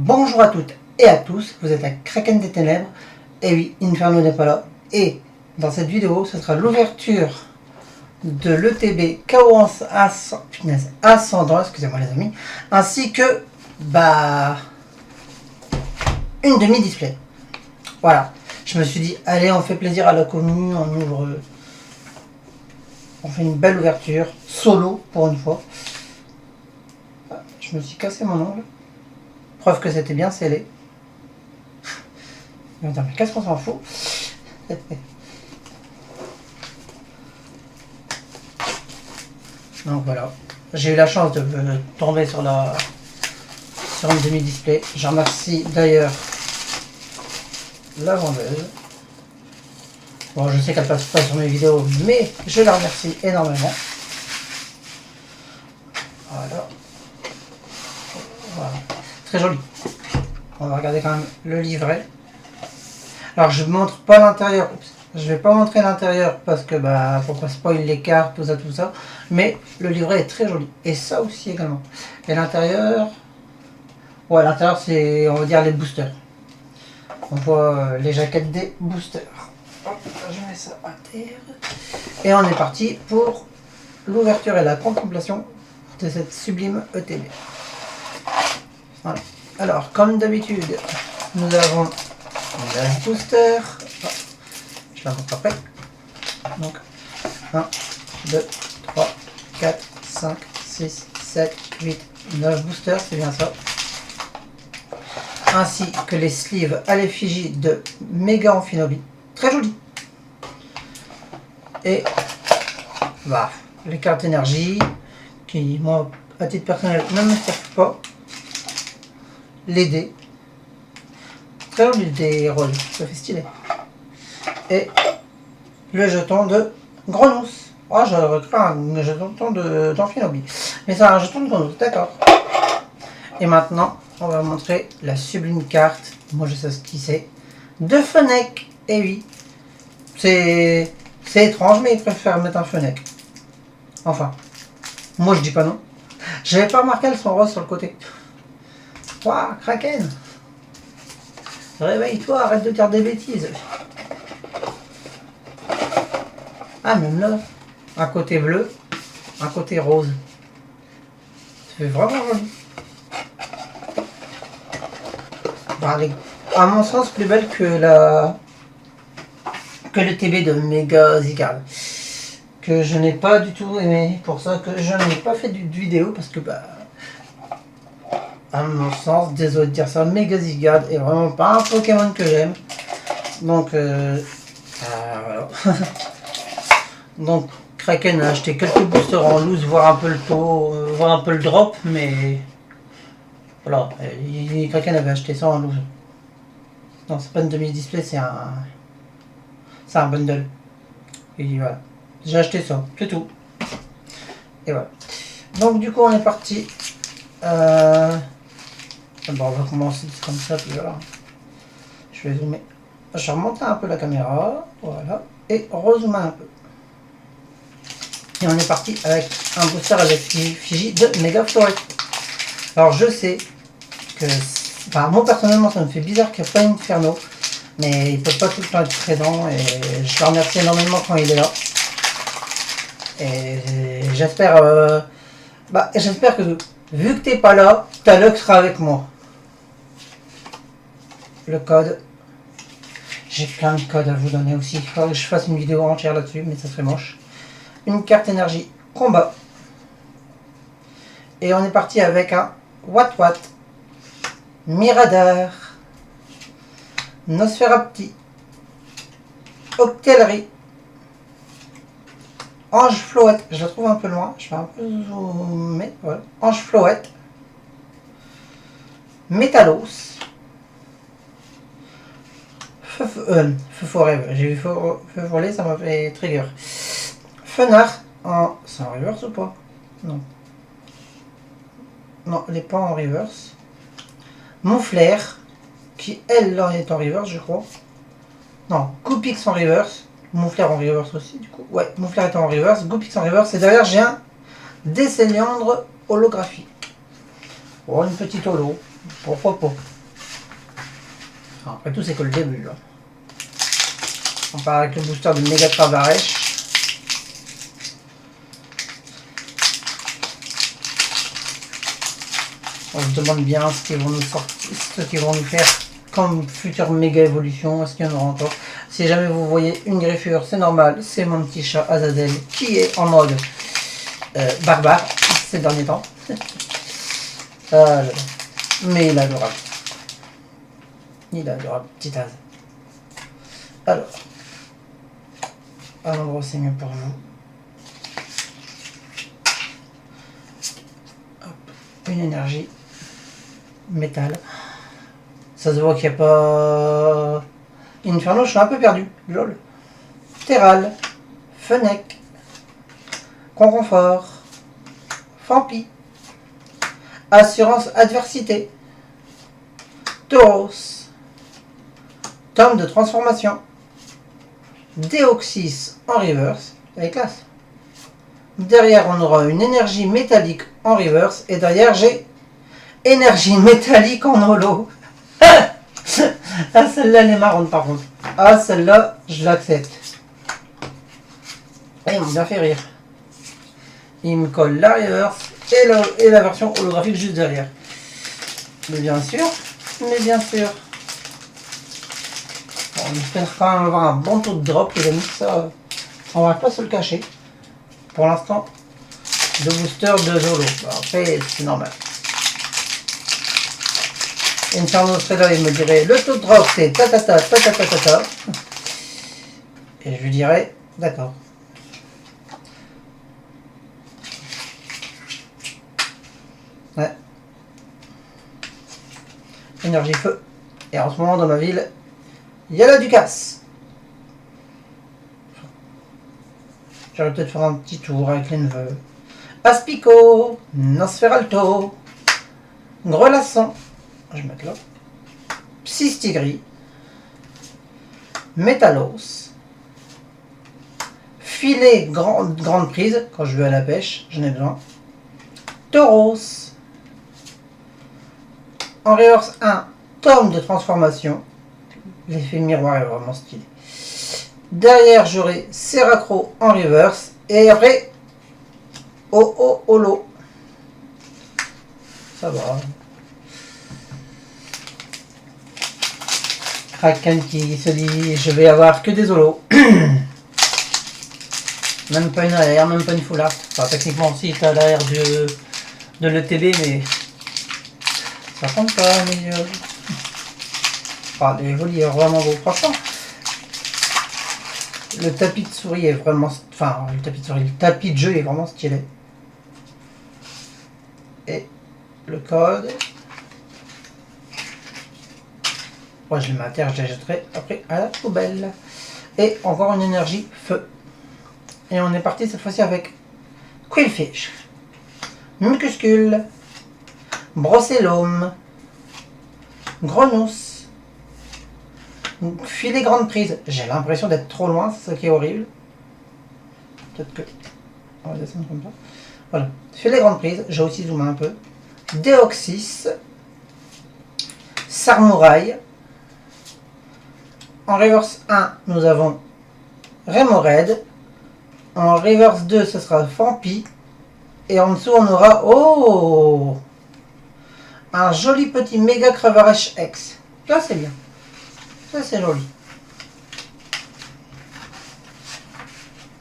Bonjour à toutes et à tous, vous êtes à Kraken des Ténèbres. Et oui, Inferno n'est pas là. Et dans cette vidéo, ce sera l'ouverture de l'ETB Chaos Ascendant, excusez-moi les amis, ainsi que une demi-display. Voilà, je me suis dit, allez, on fait plaisir à la commune, on fait une belle ouverture, solo pour une fois. Je me suis cassé mon ongle. Preuve que c'était bien scellé. Ils vont dire, mais qu'est-ce qu'on s'en fout? Donc voilà. J'ai eu la chance de tomber sur une demi-display. Je remercie d'ailleurs la vendeuse. Bon, je sais qu'elle passe pas sur mes vidéos, mais je la remercie énormément. Voilà. Voilà. Très joli. On va regarder quand même le livret. Alors je ne montre pas l'intérieur. Je vais pas montrer l'intérieur parce que faut pas spoiler les cartes, tout ça. Mais le livret est très joli. Et ça aussi également. Et l'intérieur. Ouais, l'intérieur c'est, on va dire, les boosters. On voit les jaquettes des boosters. Hop, je mets ça à terre. Et on est parti pour l'ouverture et la contemplation de cette sublime ETB. Voilà. Alors, comme d'habitude, nous avons la booster. Oh, je la montre après. Donc, 1, 2, 3, 4, 5, 6, 7, 8, 9 boosters, c'est bien ça. Ainsi que les sleeves à l'effigie de Méga Amphinobi. Très joli. Et les cartes énergie qui, moi, à titre personnel, ne me servent pas. Les dés. Très joli, des rôles, ça fait stylé. Et le jeton de Grenousse. Oh, j'aurais cru un jeton d'Amphinobi. Mais c'est un jeton de Grenousse, d'accord. Et maintenant, on va montrer la sublime carte. Moi, je sais ce qui c'est. De Fennec. Et oui. C'est étrange, mais ils préfèrent mettre un Fennec. Enfin, moi, je dis pas non. J'avais pas remarqué elles sont roses sur le côté. Waouh, Kraken! Réveille-toi, arrête de dire des bêtises. Ah, même là, un côté bleu, un côté rose. C'est vraiment joli. À mon sens, plus belle que le TB de Mega Zygarde. Que je n'ai pas du tout aimé. Pour ça que je n'ai pas fait de vidéo parce que à mon sens, désolé de dire ça, Mega Zygarde est vraiment pas un Pokémon que j'aime. Donc, voilà. Donc, Kraken a acheté quelques boosters en loose, voir un peu le taux, voir un peu le drop, mais voilà, Kraken avait acheté ça en loose. Non, c'est pas une demi-display, c'est un bundle. Et voilà, j'ai acheté ça, c'est tout. Et voilà. Donc, du coup, on est parti. Bon, on va commencer comme ça, puis voilà. Je vais zoomer. Je vais remonter un peu la caméra, voilà, et rezoomer un peu. Et on est parti avec un booster avec l'effigie de Mega Floret. Alors je sais que, moi personnellement ça me fait bizarre qu'il n'y ait pas Inferno, mais il ne peut pas tout le temps être présent et je le remercie énormément quand il est là. Et j'espère que vu que tu n'es pas là, ta luck sera avec moi. Le code. J'ai plein de codes à vous donner aussi. Il faudrait que je fasse une vidéo entière là-dessus, mais ça serait moche. Une carte énergie combat. Et on est parti avec un Wat, Miradar, Nosferapti, Octillerie, Ange Floette. Je la trouve un peu loin. Je vais un peu zoomer. Voilà. Ange Floette, Métalos, Feu Forever. J'ai vu Feu Voler, ça m'a fait trigger. Fenard en... C'est en reverse ou pas? Non. Non, elle n'est pas en reverse. Mouflair, qui elle là est en reverse, je crois. Non, Goupix en reverse. Mouflair en reverse aussi, du coup. Ouais, Mouflair est en reverse. Goupix en reverse. Et derrière, j'ai un Descéliandre holographique. Oh, une petite holo. Pourquoi pas? Enfin, après tout, c'est que le début. Là. On part avec le booster de Mega Travarèche. On se demande bien ce qu'ils vont nous sortir, ce qu'ils vont nous faire comme future méga évolution. Est-ce qu'il y en aura encore? Si jamais vous voyez une griffure, c'est normal. C'est mon petit chat Azazel qui est en mode barbare ces derniers temps. Mais il est adorable. Il est adorable, petit Az. Alors, à l'endroit c'est mieux pour vous. Hop, une énergie. Métal. Ça se voit qu'il n'y a pas... Inferno, je suis un peu perdu. Lol. Terral. Fennec. Conconfort. Fampi. Assurance adversité. Tauros. Tome de transformation. Déoxys en reverse. Elle est classe. Derrière, on aura une énergie métallique en reverse. Et derrière, j'ai énergie métallique en holo. Ah, celle-là, elle est marrante par contre. Ah, celle-là, je l'accepte. Et il m'a bien fait rire. Il me colle la reverse et la version holographique juste derrière. Mais bien sûr. Bon, on espère quand même avoir un bon taux de drop, les amis. Ça, on va pas se le cacher. Pour l'instant, de booster de Zolo. Après, c'est normal. Inferno serait là, il me dirait le taux de drop c'est ta. Et je lui dirais d'accord. Ouais. Énergie feu. Et en ce moment dans ma ville, il y a la Ducasse. J'aurais peut-être faire un petit tour avec les neveux. Aspico, Nosferalto, Grelasson. Je vais mettre là. Psystigris. Métalos. Filet grande prise. Quand je vais à la pêche, j'en ai besoin. Tauros. En reverse 1, tome de transformation. L'effet miroir est vraiment stylé. Derrière, j'aurai Seracro en reverse. Et après, Holo. Ça va. Kraken qui se dit je vais avoir que des holos. Même pas une AR, même pas une full art. Enfin, techniquement aussi tu as l'AR de l'ETB, mais ça compte pas mes yeux. Enfin, les volis est vraiment beau. Franchement, le tapis de souris est vraiment... Enfin, le tapis de jeu est vraiment stylé. Et le code... Moi je les mets à terre, je les jetterai après à la poubelle. Et encore une énergie feu. Et on est parti cette fois-ci avec Quillfish, Mucuscule, Brocellum, Grenousse, Filet grande prise. J'ai l'impression d'être trop loin, c'est ça qui est horrible. Peut-être que... On va descendre comme ça. Voilà. Filet grande prise, j'ai aussi zoomé un peu. Déoxys, Sarmouraï. En reverse 1, nous avons Remoraid. En reverse 2, ce sera Fampi. Et en dessous, on aura... Oh, un joli petit méga Cravaresh X. Ça, c'est bien. Ça, c'est joli.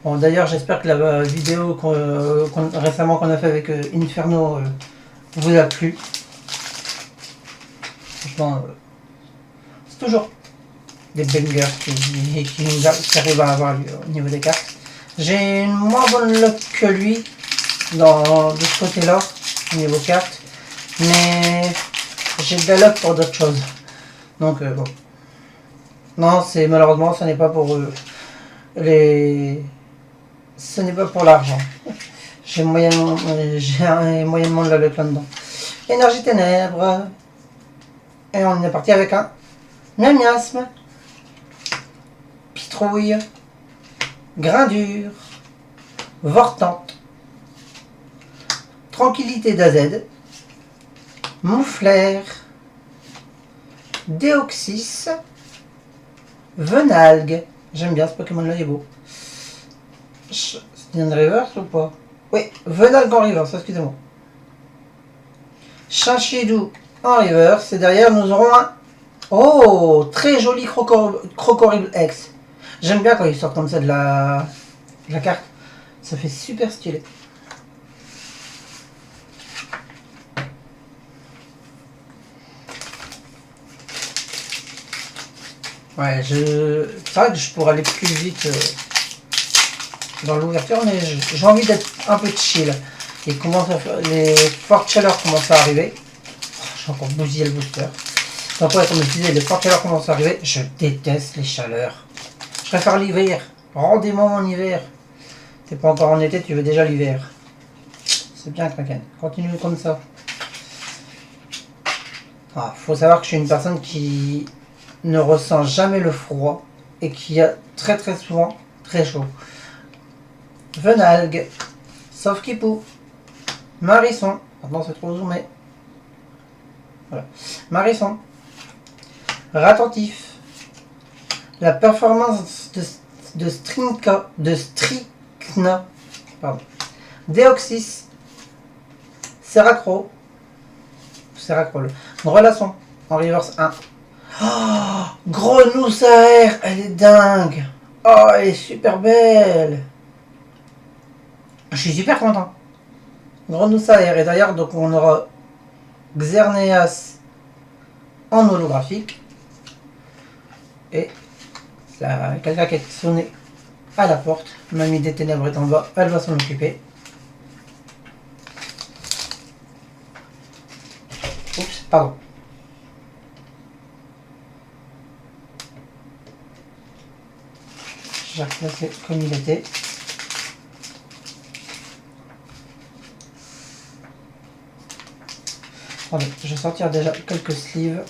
Bon, d'ailleurs, j'espère que la vidéo récemment qu'on a fait avec Inferno vous a plu. Franchement, c'est toujours des bangers qui arrivent à avoir au niveau des cartes. J'ai une moins bonne luck que lui de ce côté-là, au niveau cartes, mais j'ai de la luck pour d'autres choses. Donc bon. Non, c'est malheureusement, ce n'est pas pour ce n'est pas pour l'argent. J'ai moyennement de la luck là-dedans. Énergie ténèbres. Et on est parti avec un Miasme. Pitrouille, Grindure, Vortante, Tranquillité d'AZ, Mouflère, Deoxys, Venalgue. J'aime bien ce Pokémon là, il est beau. C'est une reverse ou pas? Oui, Venalgue en reverse, excusez-moi. Chinchidou en reverse. Et derrière, nous aurons un... Oh, très joli Crocodile X. J'aime bien quand il sort comme ça de la carte. Ça fait super stylé. Ouais, c'est vrai que je pourrais aller plus vite dans l'ouverture, mais j'ai envie d'être un peu chill. Les fortes chaleurs commencent à arriver. J'ai encore bousillé le booster. Donc ouais, comme je disais, les fortes chaleurs commencent à arriver. Je déteste les chaleurs. Je préfère l'hiver. Rendez-moi mon hiver. T'es pas encore en été, tu veux déjà l'hiver. C'est bien, Kraken. Continue comme ça. Ah, faut savoir que je suis une personne qui ne ressent jamais le froid et qui a très souvent très chaud. Venalgue, Sauf-Kipou, Marisson, maintenant c'est trop zoomé. Voilà. Marisson, Ratentif, la performance de Stricna, pardon. Deoxys, Seracro, Grelasson, en reverse 1. Oh, Grenousaire, elle est dingue. Oh, elle est super belle. Je suis super content. Grenousaire, et d'ailleurs, donc on aura Xerneas en holographique. Et quelqu'un qui est sonné à la porte. Mamie des Ténèbres est en bas, elle va s'en occuper. Oups, pardon. J'ai replacé comme il était. Attendez, je vais sortir déjà quelques sleeves.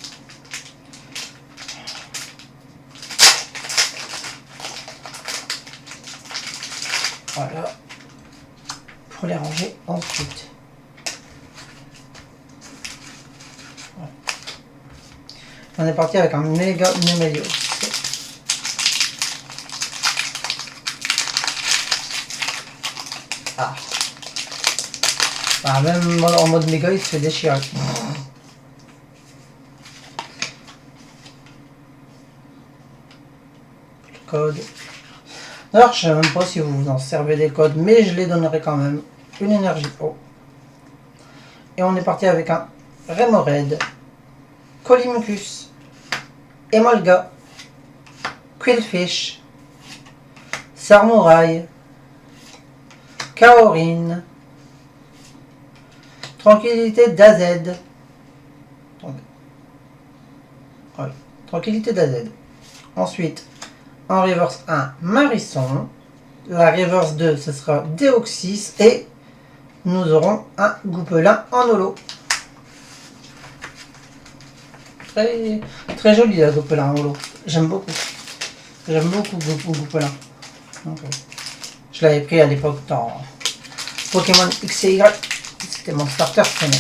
Voilà. Pour les ranger ensuite. Voilà. On est parti avec un méga Numélios. Ah. Ah, même en mode méga, il se fait déchirer. Le code. Alors, je ne sais même pas si vous en servez des codes, mais je les donnerai quand même. Une énergie eau. Et on est parti avec un Remoraid, Colimucus, Emolga, Quillfish, Sarmouraï, Kaorin, Tranquillité d'AZ. Voilà. Tranquillité d'AZ. Ensuite, en reverse 1, Marisson. La reverse 2, ce sera Deoxys. Et nous aurons un Goupelin en holo. Très joli la Goupelin en holo. J'aime beaucoup. J'aime beaucoup Goupelin. Donc, je l'avais pris à l'époque dans Pokémon X et Y. C'était mon starter premier.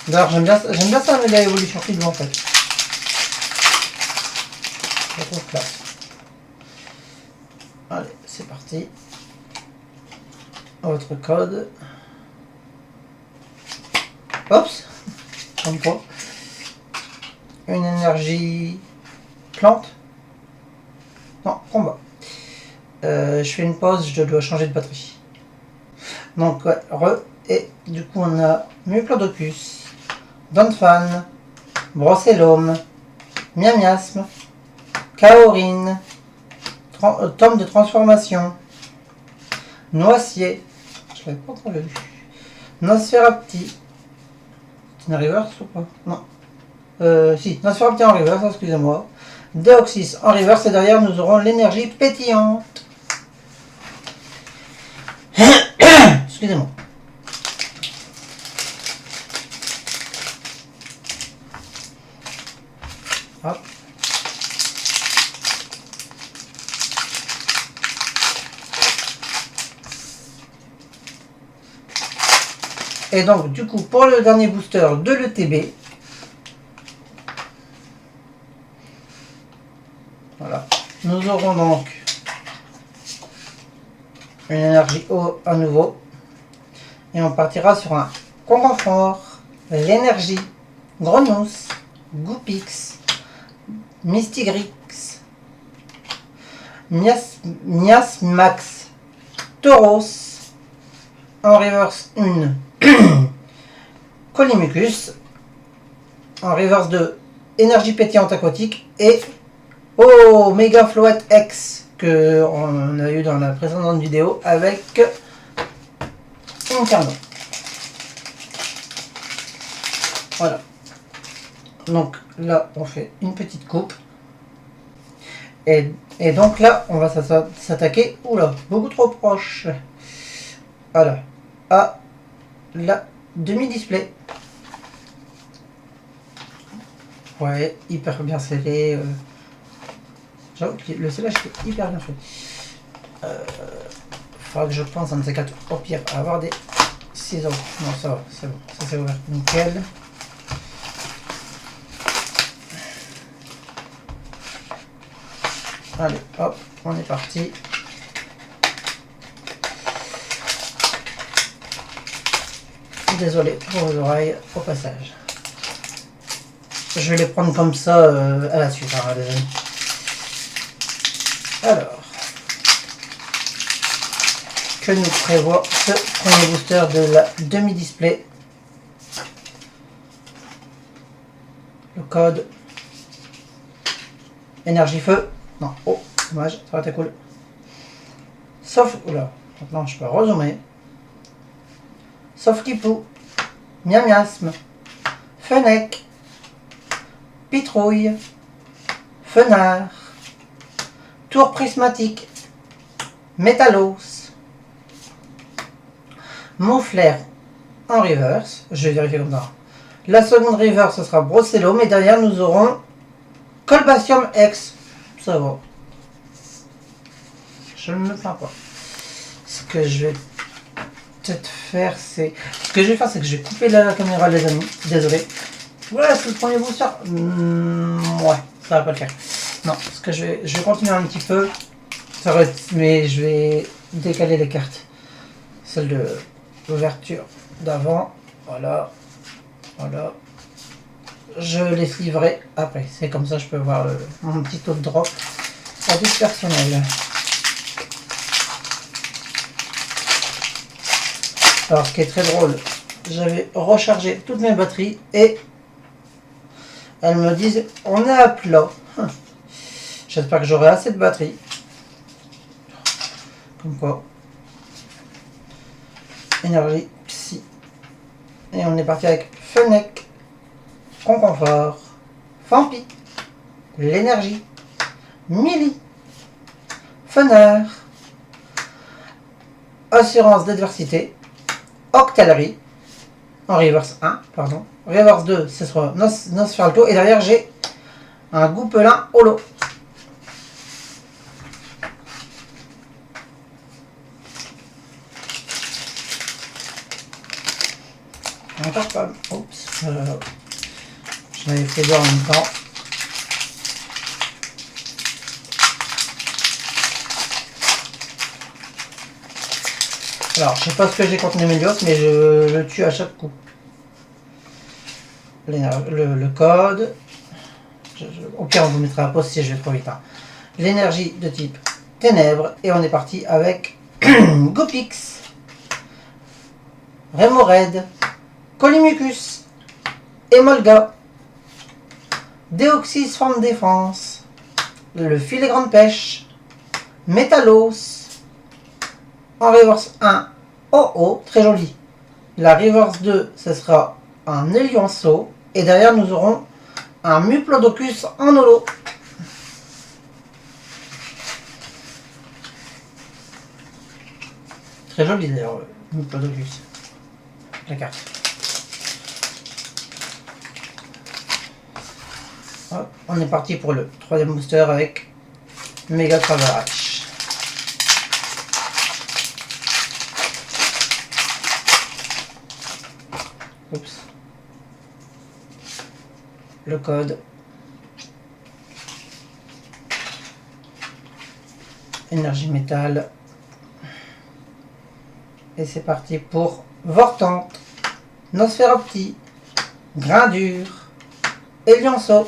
D'ailleurs, j'aime bien ça, la évolution Kidou en fait. Je trouve classe. Allez, c'est parti. Votre code. Oups, comme quoi. Une énergie plante. Non, combat. Je fais une pause, je dois changer de batterie. Donc, et du coup, on a Muplodocus, Donphan, Brossellum, Miamiasme, Kaorin, Tome de transformation, Noisier, je l'avais pas encore vu, Nosferapti, c'est une reverse ou pas? Non. Si, Nosferapti en reverse, excusez-moi. Deoxys en reverse, et derrière nous aurons l'énergie pétillante. Excusez-moi. Hop. Et donc du coup pour le dernier booster de l'ETB, voilà, nous aurons donc une énergie eau à nouveau. Et on partira sur un Conconfort, l'énergie, Grenousse, Goupix, Mystigrix, Miasmax, Tauros, en reverse 1, Colimucus, en reverse 2, énergie pétillante aquatique et Méga Floette X que on a eu dans la précédente vidéo avec une carte. Voilà. Donc là, on fait une petite coupe. Et donc là, on va s'attaquer. Oula, beaucoup trop proche. Voilà. À la demi-display. Ouais, hyper bien scellé. J'avoue que le scellage est hyper bien fait. Faudra que je pense à un de ces quatre au pire à avoir des ciseaux. Non, ça va, c'est bon. Ça c'est ouvert. Nickel. Allez, hop, on est parti. Désolé pour vos oreilles au passage. Je vais les prendre comme ça à la suite, hein, les amis. Alors, que nous prévoit ce premier booster de la demi-display? Le code énergie feu. Non, oh, dommage, ça aurait été cool. Sauf, oula, maintenant je peux rezoomer. Sauf Kipou, Miamiasme, Fennec, Pitrouille, Fenard, Tour prismatique, Métallos, Mouflair en reverse. Je vais vérifier comme ça. La seconde reverse, ce sera Brossello, mais derrière nous aurons Colbacium X. Ça va. Je ne me plains pas. Ce que je vais peut-être faire, c'est... Ce que je vais faire, c'est que je vais couper la caméra, les amis. Désolé. Voilà, c'est le premier booster. Ouais, ça va pas le faire. Non, ce que je vais continuer un petit peu. Ça va être, mais je vais décaler les cartes. Celle de l'ouverture d'avant. Voilà. Voilà. Je les livrerai après. C'est comme ça je peux voir mon petit taux de drop à titre personnel. Alors ce qui est très drôle, j'avais rechargé toutes mes batteries et elles me disent on est à plat. J'espère que j'aurai assez de batterie. Comme quoi. Énergie, psy. Et on est parti avec Fennec, Conconfort, Fampi, l'énergie, Mili, Fenard, assurance d'adversité, Octalerie, en reverse 1, pardon. Reverse 2, ce sera Nosferalto. Et derrière, j'ai un Goupelin holo. Encore pas. Oups. J'en avais fait deux en même temps. Alors, je sais pas ce que j'ai contre Nemelios, mais je le tue à chaque coup. Le code. Au pire, on vous mettra la pause si je vais trop vite. Hein. L'énergie de type ténèbres. Et on est parti avec Goupix, Rémoraid, Colimucus, Emolga, Déoxys forme défense, le filet grande pêche, Métallos, en reverse 1, OO, très joli. La reverse 2, ce sera un Elionceau, et derrière nous aurons un Muplodocus en holo. Très joli d'ailleurs, Muplodocus, la carte. Hop, on est parti pour le troisième booster avec Méga Traverach. Oups. Le code. Énergie métal. Et c'est parti pour Vortante, Nosferopti, Grain dur, Elionceau,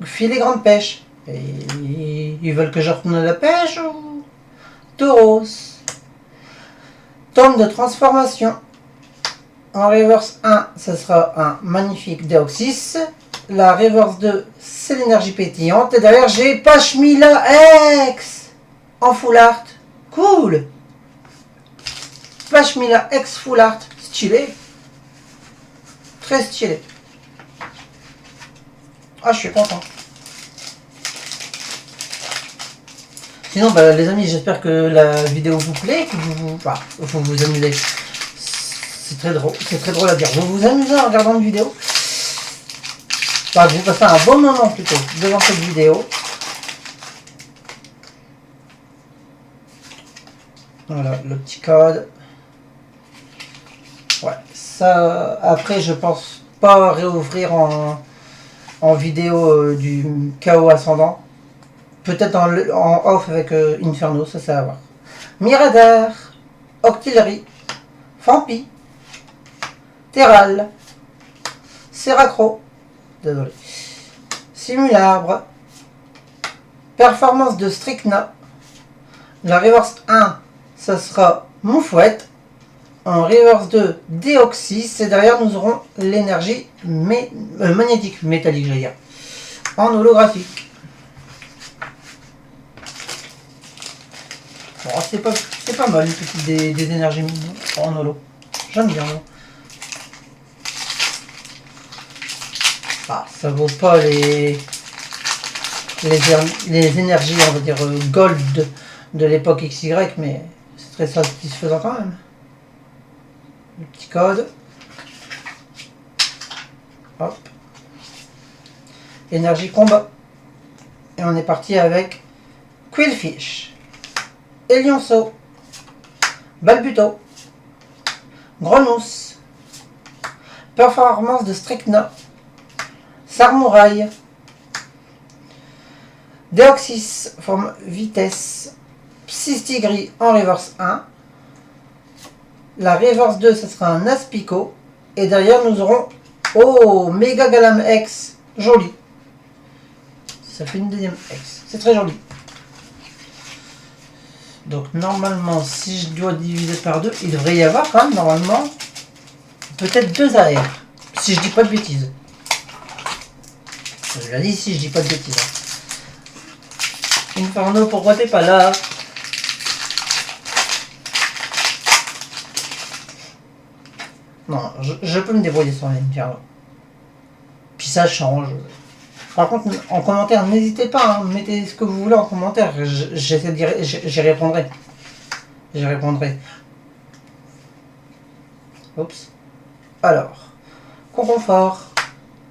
Filet grande pêche. Et ils veulent que je retourne à la pêche ou Tauros, Tome de transformation. En reverse 1, ce sera un magnifique Deoxys. La reverse 2, c'est l'énergie pétillante. Et derrière, j'ai Pashmila X en full art. Cool! Pashmila X full art. Stylé. Très stylé. Ah, je suis content. Sinon, bah, les amis, j'espère que la vidéo vous plaît, que vous vous amusez. C'est très drôle à dire. Vous vous amusez en regardant une vidéo. Bah, vous passez un bon moment plutôt devant cette vidéo. Voilà, le petit code. Ouais, ça, après, je pense pas réouvrir en vidéo du chaos ascendant. Peut-être en off avec Inferno, ça c'est à voir. Mirador, Octillerie, Fampi, Terral, Seracro, désolé, Simulabre, Performance de Stricna. La reverse 1, ça sera Moufouette. En reverse 2, Deoxys. Et derrière, nous aurons l'énergie magnétique, métallique, je vais dire, en holographique. Bon, c'est pas mal, une petite des énergies en holo. J'aime bien. Ah, ça vaut pas les énergies, on va dire, gold de l'époque XY, mais c'est très satisfaisant quand même. Le petit code. Hop. Énergie combat. Et on est parti avec Quillfish, Elionceau, Balbuto, Grenousse, Performance de Stricna, Sarmouraï, Deoxys forme vitesse, Psystigris en reverse 1. La reverse 2, ce sera un Aspico. Et derrière, nous aurons Méga Galam X. Joli. Ça fait une deuxième X. C'est très joli. Donc normalement, si je dois diviser par 2, il devrait y avoir quand même normalement peut-être 2 AR. Si je dis pas de bêtises. Je l'ai dit si je dis pas de bêtises. Inferno, pourquoi t'es pas là? Non, je peux me débrouiller sur l'Inferno. Puis ça change. Par contre, en commentaire, n'hésitez pas, hein, mettez ce que vous voulez en commentaire. J'y répondrai. J'y répondrai. Oups. Alors, Conconfort,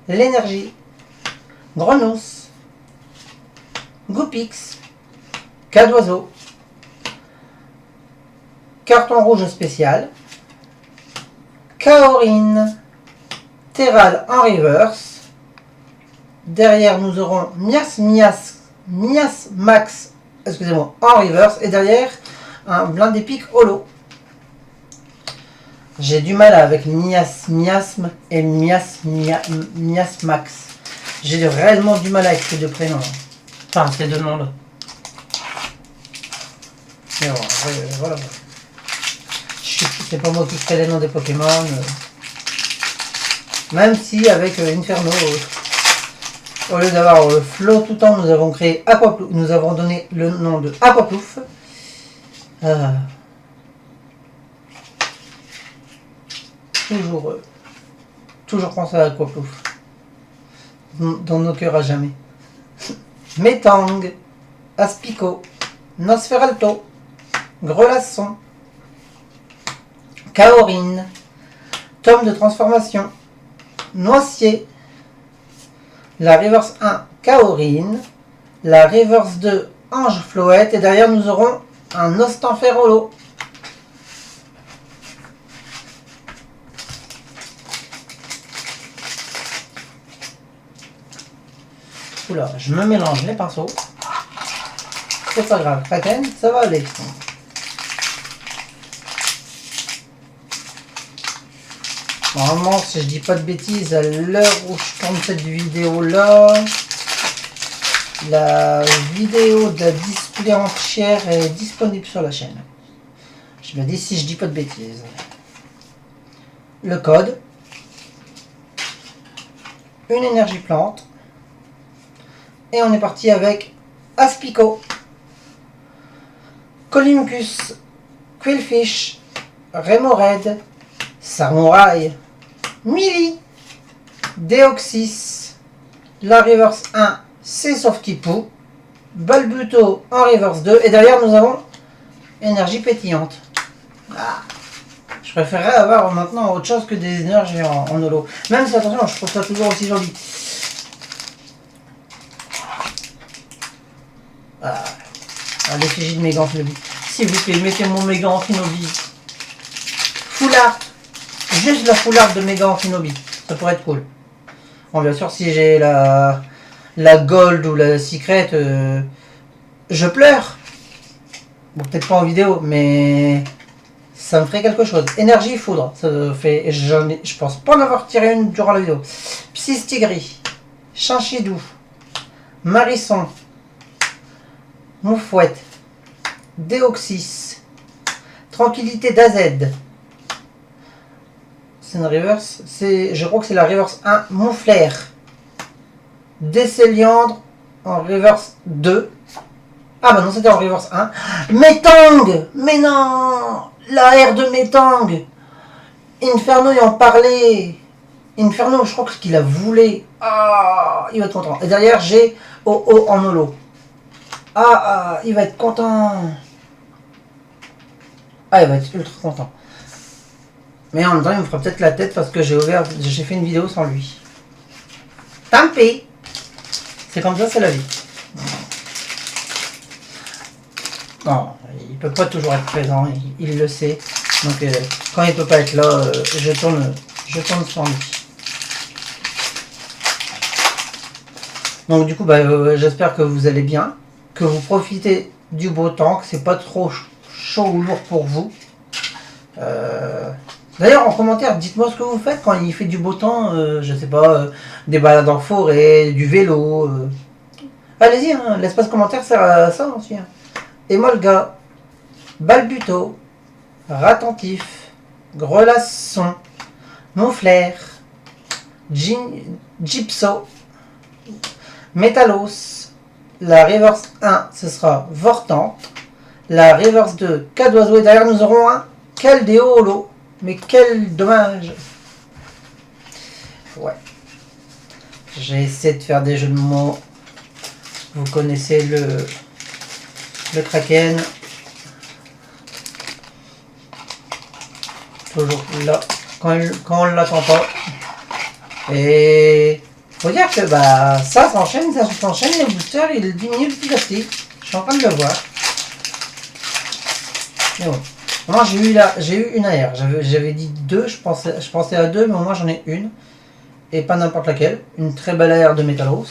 l'énergie, Grenousse, Goupix, Cas d'oiseau, carton rouge spécial, Kaorin, Terral en reverse. Derrière, nous aurons Mias Max, excusez-moi, en reverse. Et derrière, un blindé pic holo. J'ai du mal avec Miasme et Mias Max. J'ai réellement du mal avec ces deux prénoms. Enfin, ces deux noms-là. Mais bon, voilà. C'est pas moi qui crée les noms des Pokémon. Même si avec Inferno, au lieu d'avoir Flow tout le temps, nous avons créé Aquaplouf. Nous avons donné le nom de Aquaplouf. Toujours penser à Aquaplouf. Dans nos cœurs à jamais. Metang, Aspico, Nosferalto, Grelasson, Kaorin, Tome de transformation, Noicier, la reverse 1 Kaorin, la reverse 2 Ange Floette, et derrière nous aurons un Ostenfer holo. Oula, je me mélange les pinceaux. C'est pas grave, Kraken, ça va aller. Normalement, si je dis pas de bêtises, à l'heure où je tourne cette vidéo là, la vidéo de la display entière est disponible sur la chaîne. Je me dis si je dis pas de bêtises. Le code, une énergie plante, et on est parti avec Aspico, Colymbus, Quillfish, Remoraid, Samouraï, Mili, Deoxys, la reverse 1, c'est Softipoo, Balbuto en reverse 2, et derrière nous avons énergie pétillante. Ah, je préférerais avoir maintenant autre chose que des énergies en holo. Même si, attention, je trouve ça toujours aussi joli. Ah, l'effigie de Mégan Finobi. S'il vous plaît, mettez mon Mégan Finobi. Foulard. Juste la foulard de Mégan Finobi. Ça pourrait être cool. Bon, bien sûr, si j'ai la gold ou la secret, je pleure. Bon, peut-être pas en vidéo, mais ça me ferait quelque chose. Énergie foudre. Ça fait, je pense pas en avoir tiré une durant la vidéo. Psystigris. Chinchidou. Marisson. Moufouette. Deoxys. Tranquillité d'AZ. C'est une reverse. Je crois que c'est la reverse 1. Mouflair. Décéliandre en reverse 2. Ah bah non, c'était en reverse 1. Métang. Mais non. La R de Métang. Inferno y en parlait. Inferno, je crois qu'il a voulu. Ah, il va être content. Et derrière, j'ai OO en holo. Ah, il va être content. Ah, il va être ultra content. Mais en même temps, il me fera peut-être la tête parce que j'ai fait une vidéo sans lui. Tant pis. C'est comme ça, c'est la vie. Non, il peut pas toujours être présent, il le sait. Donc quand il peut pas être là, je tourne sans lui. Donc du coup, j'espère que vous allez bien, que vous profitez du beau temps, que c'est pas trop chaud ou lourd pour vous. D'ailleurs, en commentaire, dites-moi ce que vous faites quand il fait du beau temps, je sais pas, des balades en forêt, du vélo. Allez-y, hein, l'espace commentaire sert à ça aussi. Hein. Et moi, le gars, Balbuto, Ratentif, Grelasson, Mouflair, Gypso, Métalos, la reverse 1, ce sera Vortante, la reverse 2, cas d'oiseau, et derrière nous aurons un Caldéo holo. Mais quel dommage. Ouais. J'ai essayé de faire des jeux de mots. Vous connaissez le Kraken. Toujours là. Quand on ne l'attend pas. Et faut dire que ça s'enchaîne, et le booster il diminue petit à petit. Je suis en train de le voir. Mais bon. Moi j'ai eu une AR, j'avais dit 2, je pensais à 2, mais au moins j'en ai une. Et pas n'importe laquelle. Une très belle AR de Métalos.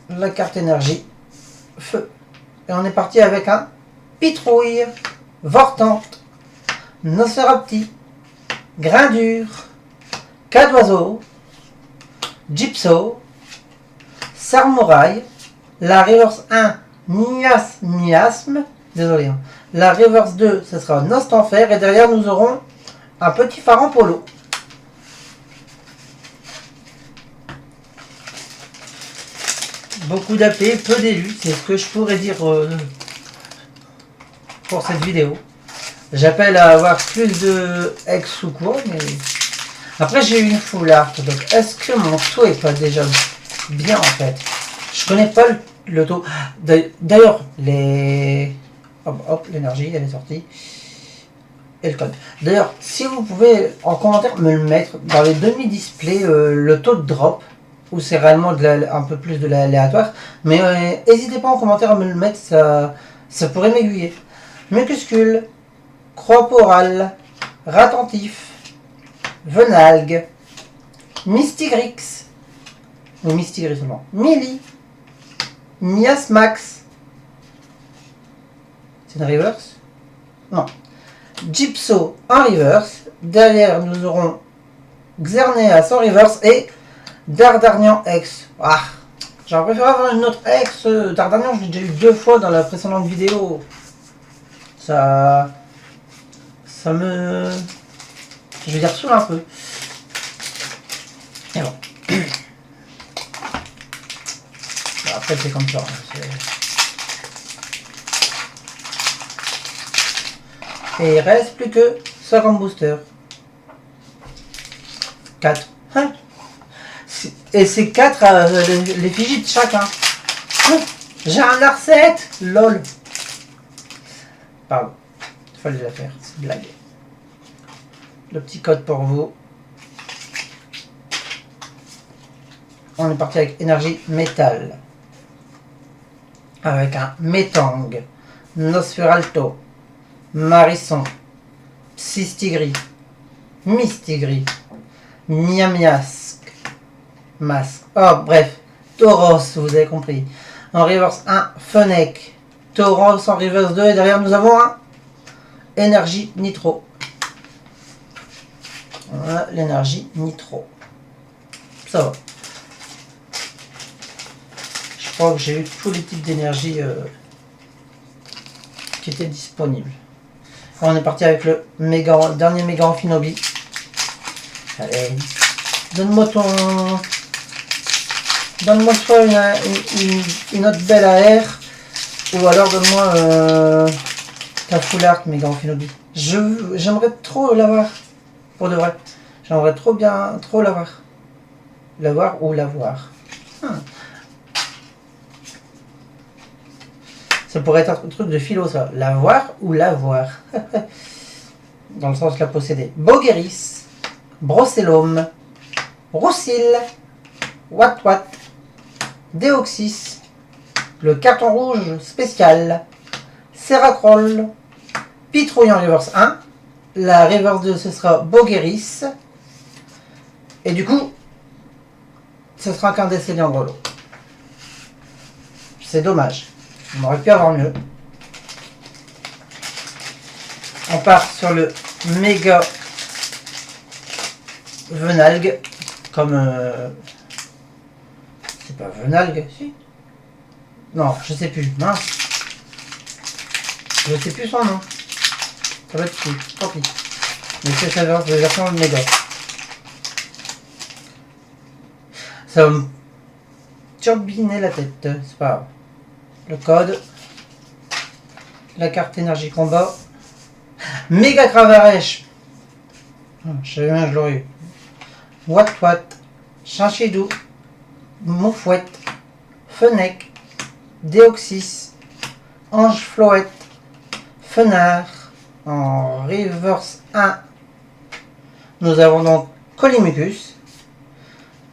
La carte énergie. Feu. Et on est parti avec un Pitrouille, Vortante, Nosferapti, Grindure, Cas d'oiseau, Gypso, Samouraï, la reverse 1, Miasme. Désolé. Hein. La reverse 2, ce sera Nostanfer. Et derrière, nous aurons un petit phare polo. Beaucoup d'AP, peu d'élus. C'est ce que je pourrais dire pour cette vidéo. J'appelle à avoir plus de ex ou quoi. Mais après, j'ai eu une full art. Donc, est-ce que mon taux est pas déjà bien en fait? Je connais pas le taux. D'ailleurs, Hop, l'énergie, elle est sortie. Et le code. D'ailleurs, si vous pouvez en commentaire me le mettre dans les demi-displays, le taux de drop, où c'est réellement un peu plus de l'aléatoire. Mais n'hésitez pas en commentaire à me le mettre, ça pourrait m'aiguiller. Mucuscule, Croix-Porale, Ratentif, Venalgue, Mystigrix, Ou Mistigri seulement. Millie. Miasmax. C'est une reverse? Non. Gypso en reverse. Derrière, nous aurons Xerneas en reverse et Dardarnian X. Ah, j'aurais préféré avoir une autre X. Dardarnian, je l'ai déjà eu 2 fois dans la précédente vidéo. Ça me... Je vais dire saoule un peu. Et bon. Après, c'est comme ça. Et il reste plus que 50 boosters. 4. Hein? Et c'est 4 l'effigie de chacun. Hein? J'ai un R7. LOL. Pardon. Il fallait la faire. C'est une blague. Le petit code pour vous. On est parti avec énergie métal. Avec un Métang, Nosferalto, Marisson, Psystigri, Mistigri, Miamiasque, Masque. Oh, bref, Tauros, vous avez compris. En reverse 1, Fennec, Tauros en reverse 2, et derrière nous avons un Énergie Nitro. Voilà l'énergie Nitro. Ça va. Je crois que j'ai eu tous les types d'énergie qui étaient disponibles. On est parti avec le dernier méga Amphinobi. Allez, donne-moi soit une autre belle AR, ou alors donne-moi ta full art méga Amphinobi. J'aimerais trop l'avoir, pour de vrai. J'aimerais trop l'avoir. L'avoir ou l'avoir. Ça pourrait être un truc de philo, ça. L'avoir ou l'avoir. Dans le sens de la posséder. Bogueris, Brocellum, Roussil, Wat, Deoxys, le carton rouge spécial, Seracroll, Pitrouille en reverse 1. La reverse 2, ce sera Bogueris. Et du coup, ce sera qu'un décédé en gros lot. C'est dommage. On aurait pu avoir mieux. On part sur le méga Venalgue. Comme... c'est pas Venalgue, si? Non, je sais plus. Mince. Je sais plus son nom. Ça va être cool. Tant pis. Mais c'est sa version méga. Ça va me turbiner la tête. C'est pas grave. Le code, la carte énergie combat, méga Cravarèche, je savais bien que je l'aurais eu, Wat, Chinchidou, Moufouette, Fennec, Deoxys, Ange Floette, Fenard, en reverse 1, nous avons donc Colimucus,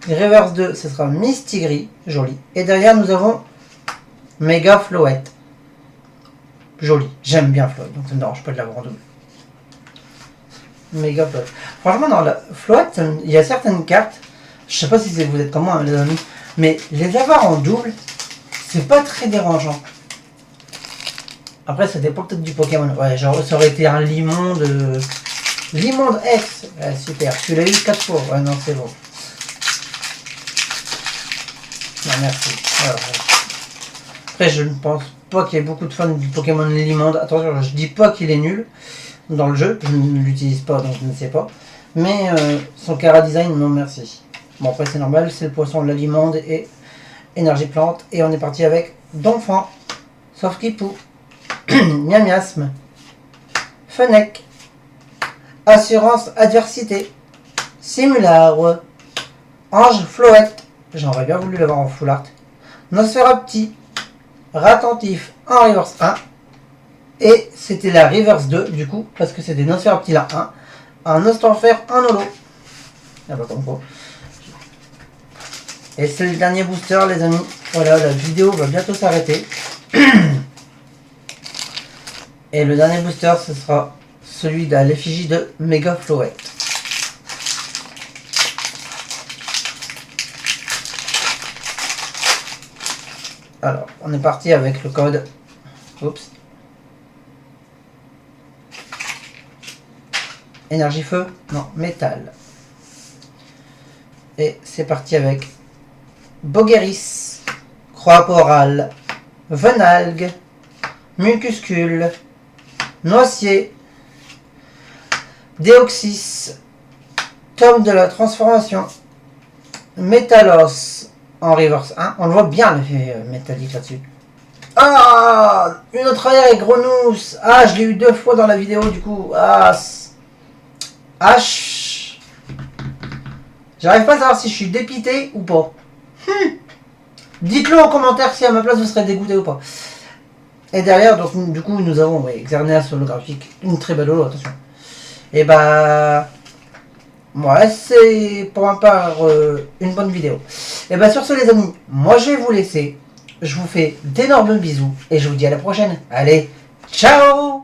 reverse 2, ce sera Mistigri, joli, et derrière nous avons Méga Floette. Joli. J'aime bien Floette, donc ça ne me dérange pas de l'avoir en double. Méga Floette. Franchement, dans la Floette, il y a certaines cartes, je sais pas si vous êtes comme moi, les amis, mais les avoir en double, c'est pas très dérangeant. Après, ça dépend peut-être du Pokémon. Ouais, genre, ça aurait été un Limonde. Limonde X. Ouais, super. Tu l'as eu 4 fois. Ouais, non, c'est bon. Non, merci. Alors, après, je ne pense pas qu'il y ait beaucoup de fans du Pokémon Limonde. Attention, je dis pas qu'il est nul dans le jeu. Je ne l'utilise pas, donc je ne sais pas. Mais son Cara Design, non merci. Bon, après, c'est normal. C'est le poisson de la Limonde et énergie plante. Et on est parti avec Donphan, sauf Kipou, Miamiasme, Fennec, Assurance Adversité, Simulare, Ange Floette. J'aurais bien voulu l'avoir en full art. Nosferapti, Ratentif en reverse 1. Et c'était la reverse 2 du coup, parce que c'était Nosferapti la 1. Un Ostenfer en holo. Ah bah comme quoi. Et c'est le dernier booster les amis. Voilà, la vidéo va bientôt s'arrêter. Et le dernier booster ce sera celui de l'effigie de Méga Floette. Alors, on est parti avec le code. Oups. Énergie feu? Non, métal. Et c'est parti avec Bogueris, Croix-Porale, Venalgue, Mucuscule, Noicier, Déoxys, Tome de la transformation, Métalos en reverse 1. On le voit bien l'effet métallique là-dessus. Ah, une autre arrière et Grenousse. Ah, je l'ai eu 2 fois dans la vidéo du coup. Ah, H. J'arrive pas à savoir si je suis dépité ou pas. Dites-le en commentaire si à ma place vous serez dégoûté ou pas. Et derrière, donc, du coup, nous avons Xerneas holographique. Une très belle holo, attention. Et bah... ouais, c'est pour ma part une bonne vidéo. Et bah sur ce les amis, moi je vais vous laisser. Je vous fais d'énormes bisous et je vous dis à la prochaine. Allez, ciao!